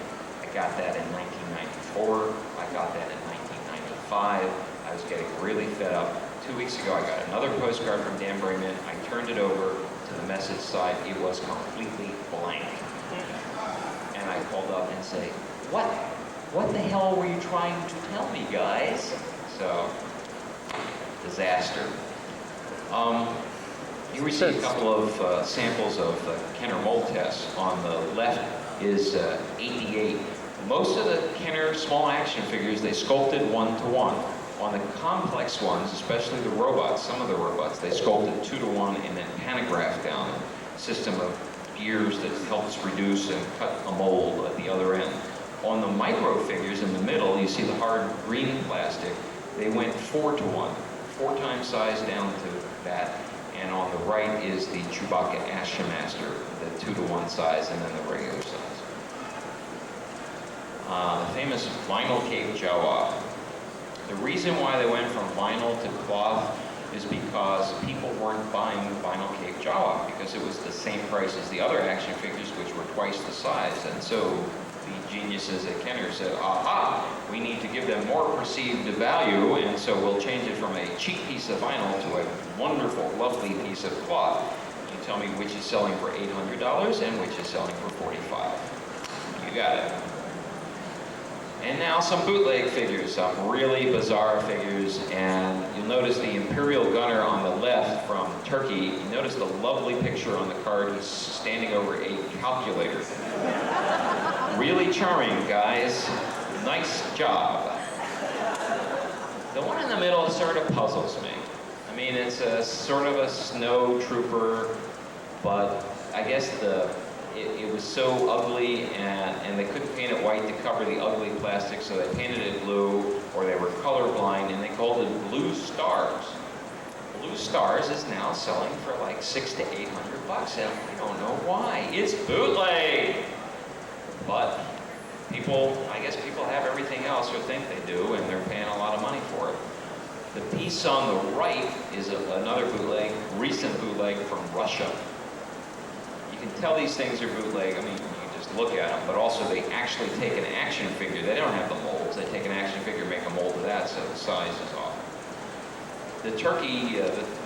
I got that in 1994. I got that in 1995. I was getting really fed up. 2 weeks ago, I got another postcard from Danbury Mint. I turned it over to the message side. It was completely blank. And I called up and say, what the hell were you trying to tell me, guys? So, disaster. Here we see a couple of samples of Kenner mold tests. On the left is 88. Most of the Kenner small action figures, they sculpted 1-to-1. On the complex ones, especially the robots, some of the robots, they sculpted 2-to-1 and then pantographed down a system of gears that helps reduce and cut a mold at the other end. On the micro figures in the middle, you see the hard green plastic, they went 4-to-1, 4 times size down to that. And on the right is the Chewbacca Action Master, the 2-to-1 size and then the regular size. The famous vinyl cape Jawa. The reason why they went from vinyl to cloth is because people weren't buying vinyl cape Jawa because it was the same price as the other action figures, which were twice the size. And so the geniuses at Kenner said, aha, we need to give them more perceived value, and so we'll change it from a cheap piece of vinyl to a wonderful, lovely piece of cloth. You tell me which is selling for $800 and which is selling for $45. You got it. And now some bootleg figures, some really bizarre figures, and you'll notice the Imperial Gunner on the left from Turkey. You notice the lovely picture on the card. He's standing over a calculator. Really charming, guys. Nice job. The one in the middle sort of puzzles me. I mean, it's a sort of a snow trooper, but I guess it was so ugly and they couldn't paint it white to cover the ugly plastic, so they painted it blue, or they were colorblind, and they called it Blue Stars. Blue Stars is now selling for like $600 to $800, and I don't know why. It's bootleg! But people, I guess people have everything else or think they do, and they're paying a lot of money for it. The piece on the right is another bootleg, recent bootleg from Russia. You can tell these things are bootleg. I mean, you can just look at them, but also they actually take an action figure. They don't have the molds. They take an action figure, make a mold of that, so the size is off. The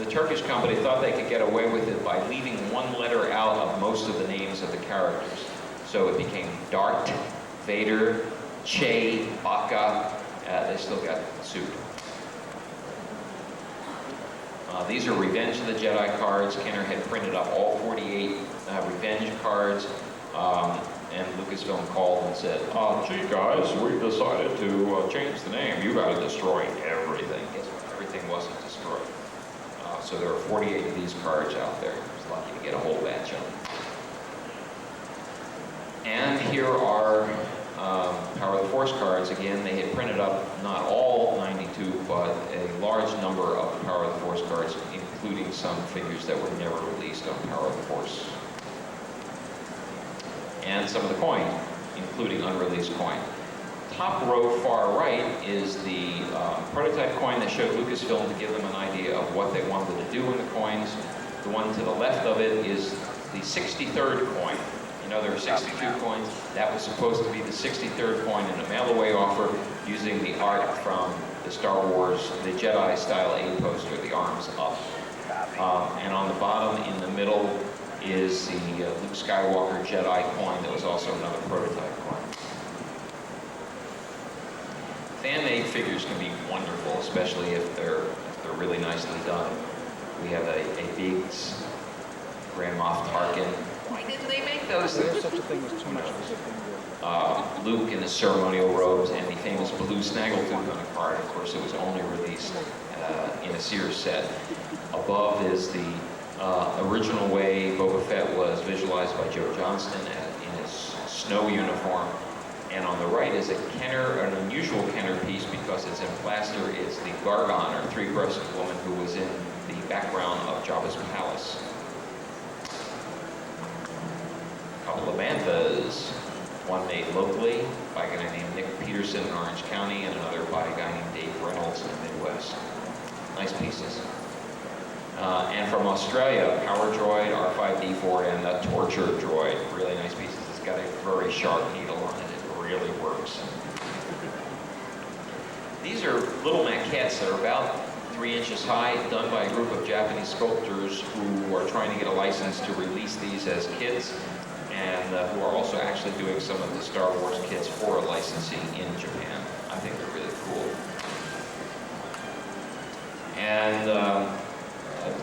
Turkish company thought they could get away with it by leaving one letter out of most of the names of the characters. So it became Darth Vader, Che, Baka. They still got the suit. These are Revenge of the Jedi cards. Kenner had printed up all 48 Revenge cards, and Lucasfilm called and said, gee guys, we decided to change the name. You gotta destroy everything. Guess what? Everything wasn't destroyed. So there are 48 of these cards out there. I was lucky to get a whole batch of them. And here are Power of the Force cards. Again, they had printed up not all 92, but a large number of the Power of the Force cards, including some figures that were never released on Power of the Force. And some of the coin, including unreleased coin. Top row far right is the prototype coin that showed Lucasfilm to give them an idea of what they wanted to do in the coins. The one to the left of it is the 63rd coin. You know, there are 62 coins. That was supposed to be the 63rd coin in a mail-away offer using the art from the Star Wars, the Jedi-style A poster, the arms up. And on the bottom, in the middle, is the Luke Skywalker Jedi coin that was also another prototype coin. Fan-made figures can be wonderful, especially if they're really nicely done. We have a big Grand Moff Tarkin. Why didn't they make those? There's such a thing as too much for something good. Luke in his ceremonial robes and the famous blue snaggletooth on the card. Of course, it was only released in a Sears set. Above is the original way Boba Fett was visualized by Joe Johnston in his snow uniform. And on the right is a Kenner, an unusual Kenner piece because it's in plaster. It's the Gargon, or three-breasted woman, who was in the background of Jabba's palace. A couple of mantas. One made locally by a guy named Nick Peterson in Orange County, and another by a guy named Dave Reynolds in the Midwest. Nice pieces. And from Australia, Power Droid, R5D4, and the Torture Droid. Really nice pieces. It's got a very sharp needle on it. It really works. These are little maquettes that are about 3 inches high, done by a group of Japanese sculptors who are trying to get a license to release these as kits, and who are also actually doing some of the Star Wars kits for a licensing in Japan. I think they're really cool. And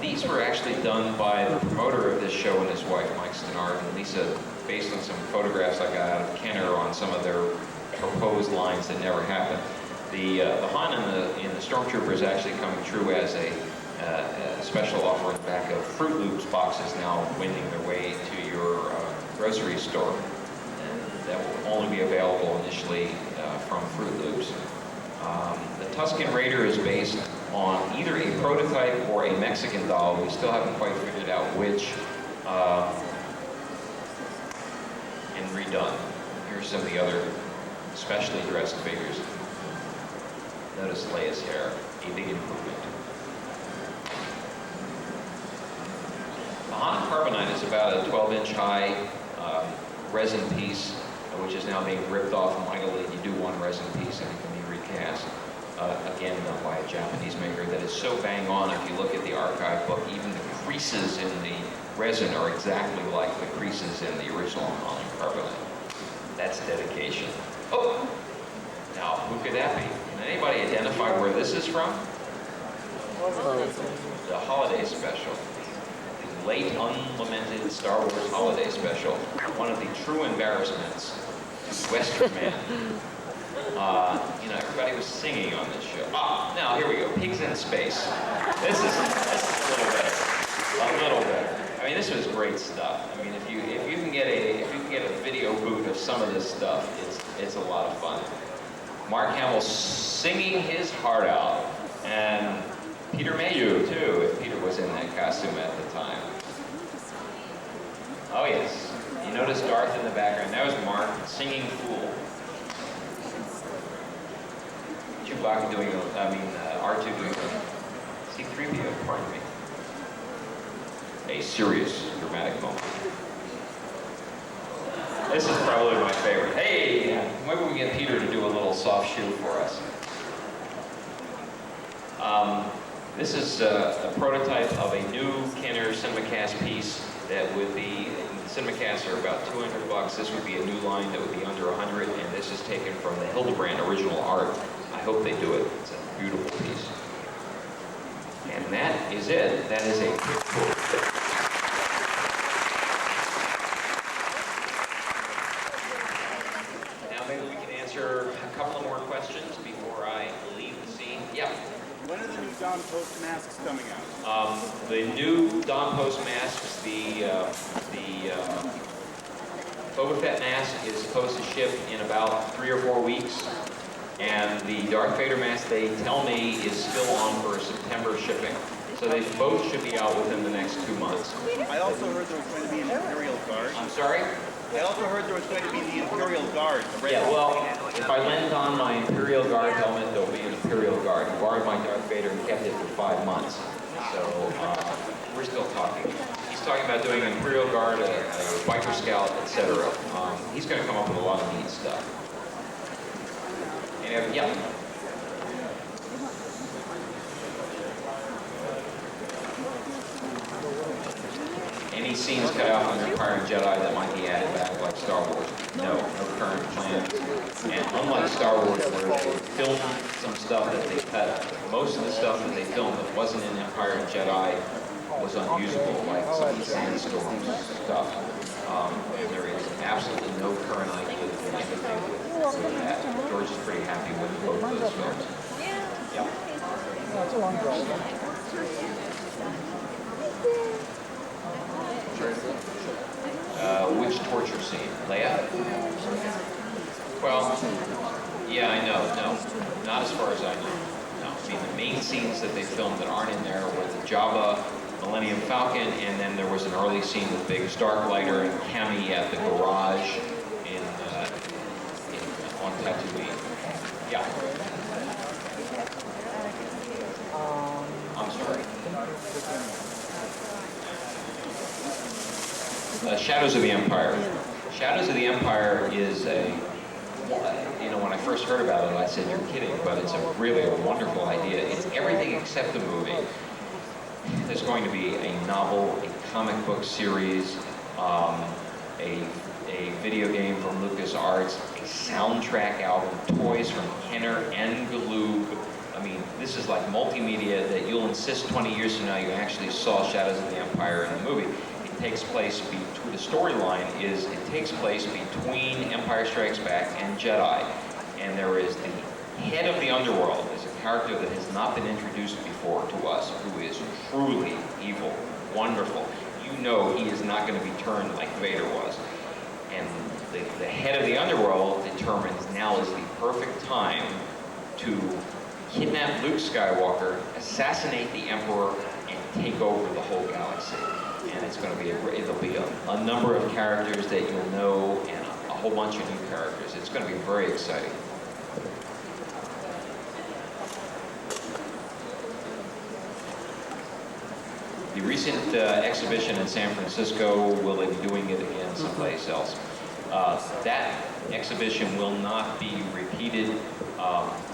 these were actually done by the promoter of this show and his wife, Mike Stenard and Lisa, based on some photographs I got out of Kenner on some of their proposed lines that never happened. The Han in the Stormtrooper is actually coming true as a special offer in the back of Fruit Loops boxes now winding their way to your grocery store. And that will only be available initially from Fruit Loops. The Tusken Raider is based on either a prototype or a Mexican doll. We still haven't quite figured out which. And redone. Here's some of the other specially dressed figures. Notice Leia's hair, a big improvement. The Han Carbonite is about a 12-inch high resin piece, which is now being ripped off mightily. You do one resin piece and it can be recast. Again, done by a Japanese maker that is so bang on. If you look at the archive book, even the creases in the resin are exactly like the creases in the original Han Carbonite. That's dedication. Oh! Now, who could that be? Can anybody identify where this is from? The holiday special. The late unlamented Star Wars holiday special. One of the true embarrassments to Western man. You know, everybody was singing on this show. Ah, now here we go. Pigs in Space. This is a little better. A little better. I mean, this was great stuff. I mean, if you can get a video boot of some of this stuff, it's a lot of fun. Mark Hamill singing his heart out, and Peter Mayhew too, if Peter was in that costume at the time. Oh yes, you notice Darth in the background. That was Mark singing "Fool." Chewbacca doing, R2 doing C-3PO, pardon me. A serious, dramatic moment. This is probably my favorite. Hey, maybe we can get Peter to do a little soft shoe for us. This is a prototype of a new Kenner CinemaCast piece that would be, CinemaCasts are about $200. This would be a new line that would be under 100, and this is taken from the Hildebrand original art. I hope they do it. It's a beautiful piece. And that is it. That is a quick book. Now maybe we can answer a couple of more questions before I leave the scene. Yeah. When are the new Don Post masks coming out? The new Don Post masks, Boba Fett mask is supposed to ship in about 3 or 4 weeks, and the Darth Vader mask, they tell me, is still on for September shipping. So they both should be out within the next 2 months. I also heard there was going to be an Imperial Guard. I'm sorry? I also heard there was going to be the Imperial Guard. The red Yeah, well, one. if I lend on my Imperial Guard helmet, there'll be an Imperial Guard. I borrowed my Darth Vader and kept it for 5 months. So we're still talking. He's talking about doing an Imperial Guard, a Viper Scout, etc. He's going to come up with a lot of neat stuff. And yeah. Any scenes cut out from Empire and Jedi that might be added back, like Star Wars? No current plans. And unlike Star Wars, where they filmed some stuff that they cut, most of the stuff that they filmed that wasn't in Empire and Jedi was unusable, like some of the sandstorms stuff. There is absolutely no current idea to do anything with that. George is pretty happy with both of those films. Yeah. It's a long drive. Which torture scene? Leia? Well, yeah, I know. No, not as far as I know. No, I mean, the main scenes that they filmed that aren't in there were the Jabba, Millennium Falcon, and then there was an early scene with Big Starklighter and Cammy at the garage on Tatooine. Yeah. I'm sorry. Shadows of the Empire. Shadows of the Empire is when I first heard about it, I said, you're kidding, but it's really a wonderful idea. It's everything except a movie. There's going to be a novel, a comic book series, a video game from LucasArts, a soundtrack album, toys from Kenner and Galoob. I mean, this is like multimedia that you'll insist 20 years from now you actually saw Shadows of the Empire in the movie. It takes place the storyline is it takes place between Empire Strikes Back and Jedi, and there is the head of the underworld is a character that has not been introduced before to us, who is truly evil, wonderful. You know he is not going to be turned like Vader was, and the head of the underworld determines now is the perfect time to kidnap Luke Skywalker, assassinate the Emperor, and take over the whole galaxy. And it's going to be it'll be a number of characters that you'll know and a whole bunch of new characters. It's going to be very exciting. The recent exhibition in San Francisco, will they be doing it again someplace else? That exhibition will not be repeated.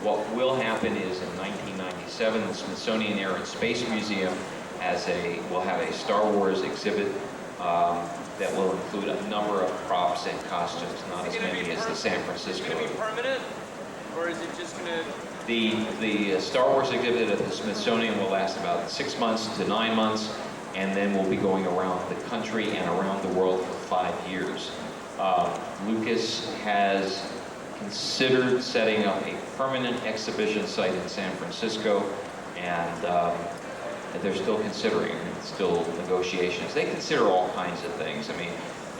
What will happen is in 1997, the Smithsonian Air and Space Museum will have a Star Wars exhibit that will include a number of props and costumes, not as many as the San Francisco. Is it going to be permanent, or is it just going to... The Star Wars exhibit at the Smithsonian will last about 6 months to 9 months, and then we'll be going around the country and around the world for 5 years. Lucas has considered setting up a permanent exhibition site in San Francisco, and they're still considering, still negotiations. They consider all kinds of things. I mean,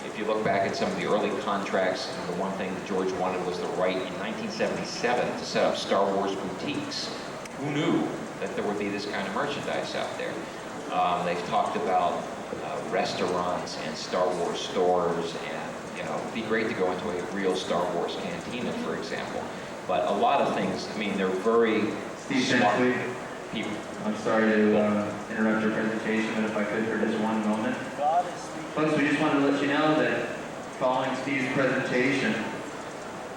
if you look back at some of the early contracts, the one thing that George wanted was the right in 1977 to set up Star Wars boutiques. Who knew that there would be this kind of merchandise out there? They've talked about restaurants and Star Wars stores, and it'd be great to go into a real Star Wars cantina, for example. But a lot of things, I mean, they're very smart people. I'm sorry to interrupt your presentation, but if I could for just one moment. Folks, we just wanted to let you know that following Steve's presentation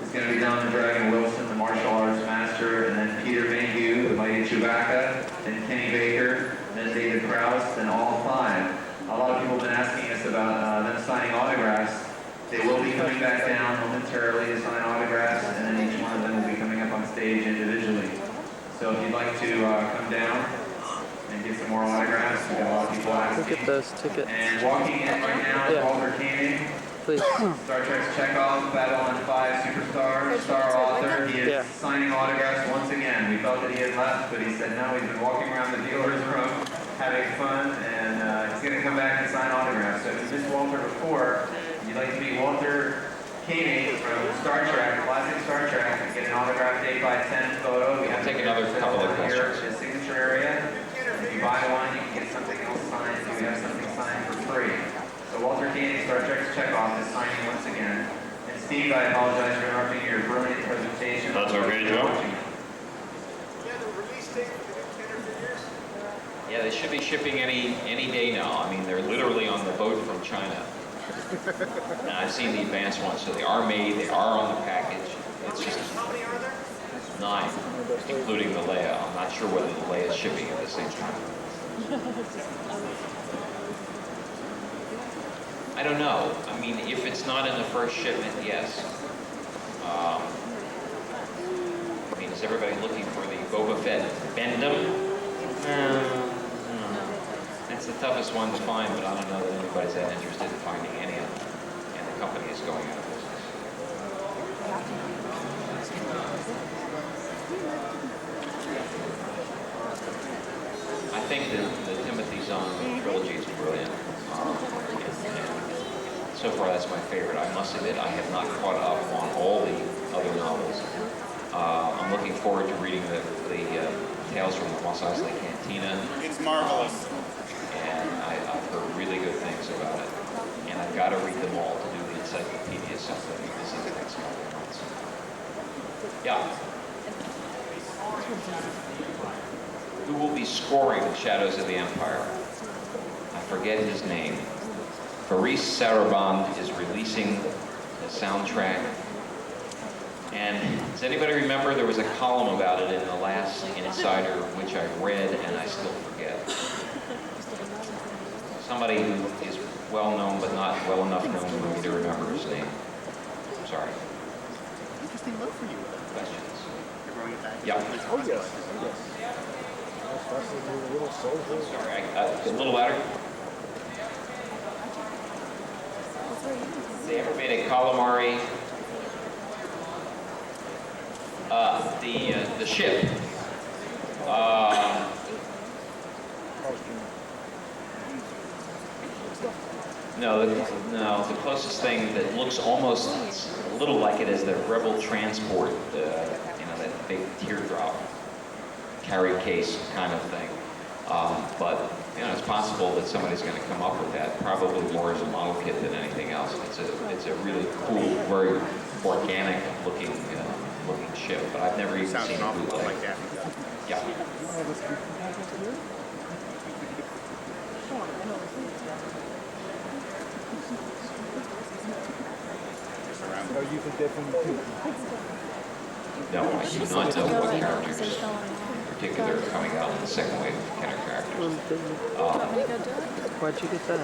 is going to be Don the Dragon Wilson, the martial arts master, and then Peter Mayhew, the mighty Chewbacca, then Kenny Baker, then David Prowse, then all 5. A lot of people have been asking us about them signing autographs. They will be coming back down momentarily to sign autographs, and then each one of them will be coming up on stage individually. So if you'd like to come down and get some more autographs, we've got a lot of people asking. Look at those tickets. And walking in right now is Walter Koenig, Please. Star Trek's Chekhov, Babylon 5 superstar, star author. He is signing autographs once again. We felt that he had left, but he said no, he's been walking around the dealer's room having fun, and he's going to come back and sign autographs. So if you missed Walter before, you'd like to meet Walter, Koenig from Star Trek, classic Star Trek, and get an autographed 8x10 photo. We have Take another couple of here questions. at the signature area. If you buy one, you can get something else signed. We have something signed for free. So Walter Koenig, Star Trek's Chekhov, is signing once again. And Steve, I apologize for interrupting your brilliant presentation. That's okay, Joe. Yeah, they should be shipping any day now. I mean, they're literally on the boat from China. And I've seen the advanced ones, so they are made, they are on the package. It's just How many are there? 9, including the Leia. I'm not sure whether the Leia is shipping at the same time. I don't know. I mean, if it's not in the first shipment, yes. I mean, is everybody looking for the Boba Fett Bendum? It's the toughest one to find, but I don't know that anybody's that interested in finding any of them. And the company is going out of business. I think the Timothy Zahn trilogy is brilliant. And so far, that's my favorite. I must admit, I have not caught up on all the other novels. I'm looking forward to reading the Tales from the Mos Eisley Cantina. It's marvelous. And I've heard really good things about it. And I've got to read them all to do the encyclopedia something. This is the next couple of months. Yeah. Who will be scoring Shadows of the Empire? I forget his name. Faris Saraband is releasing the soundtrack. And does anybody remember there was a column about it in the last Insider, which I read and I still forget. Somebody who is well known but not well enough known for me to remember his name. I'm sorry. Interesting look for you. Questions? You're growing it back. Yeah. Oh, yes. Sorry, a little louder. They ever made a calamari? The ship. No, the closest thing that looks almost a little like it is the Rebel transport, that big teardrop carry case kind of thing. But it's possible that somebody's going to come up with that, probably more as a model kit than anything else. It's a really cool, very organic looking ship, but I've never even Sounds seen an a awful lot bootleg. like that. Yeah. Are you the different people? No, I do not know what characters in particular are coming out in the second wave of Kenner characters. Why'd you get that?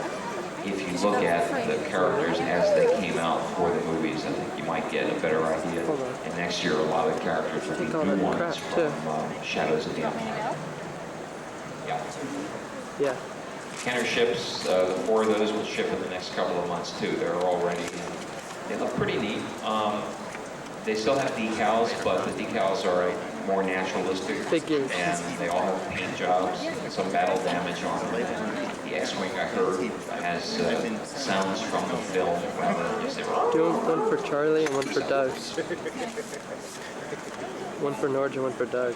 If you look at the characters as they came out for the movies, I think you might get a better idea. And next year, a lot of the characters will be Take all new that ones crap, from Shadows of the Empire. Yeah. Yeah. Kenner ships, the 4 of those will ship in the next couple of months too. They're already, they look pretty neat. They still have decals, but the decals are more naturalistic. Figures. And they all have paint jobs, some battle damage on them. The X-Wing, I heard, has sounds from the film rather than just Do you want one for Charlie and one for Doug? One for Norge and one for Doug.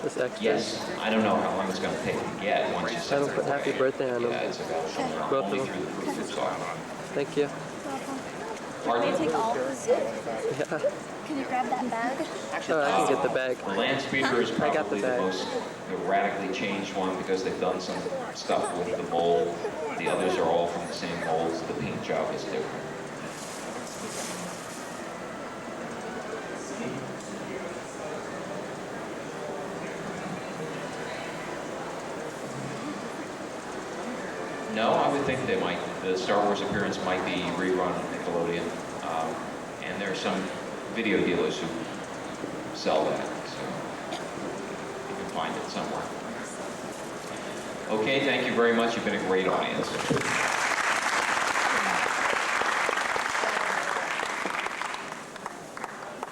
This extra. Yes, I don't know how long it's going to take to get once you I set don't it put happy birthday on them. Yeah, it's about somewhere Both only of them. through the proof it's on. Thank you. Pardon? Can you take all this? Yeah. Can you grab that bag? Oh, I can get the bag. The land speeder is I got the probably the bag. most radically changed one because they've done some stuff with the mold. The others are all from the same molds. The paint job is different. No, I would think they might. The Star Wars appearance might be rerun on Nickelodeon. And there are some video dealers who sell that, so you can find it somewhere. Okay, thank you very much. You've been a great audience.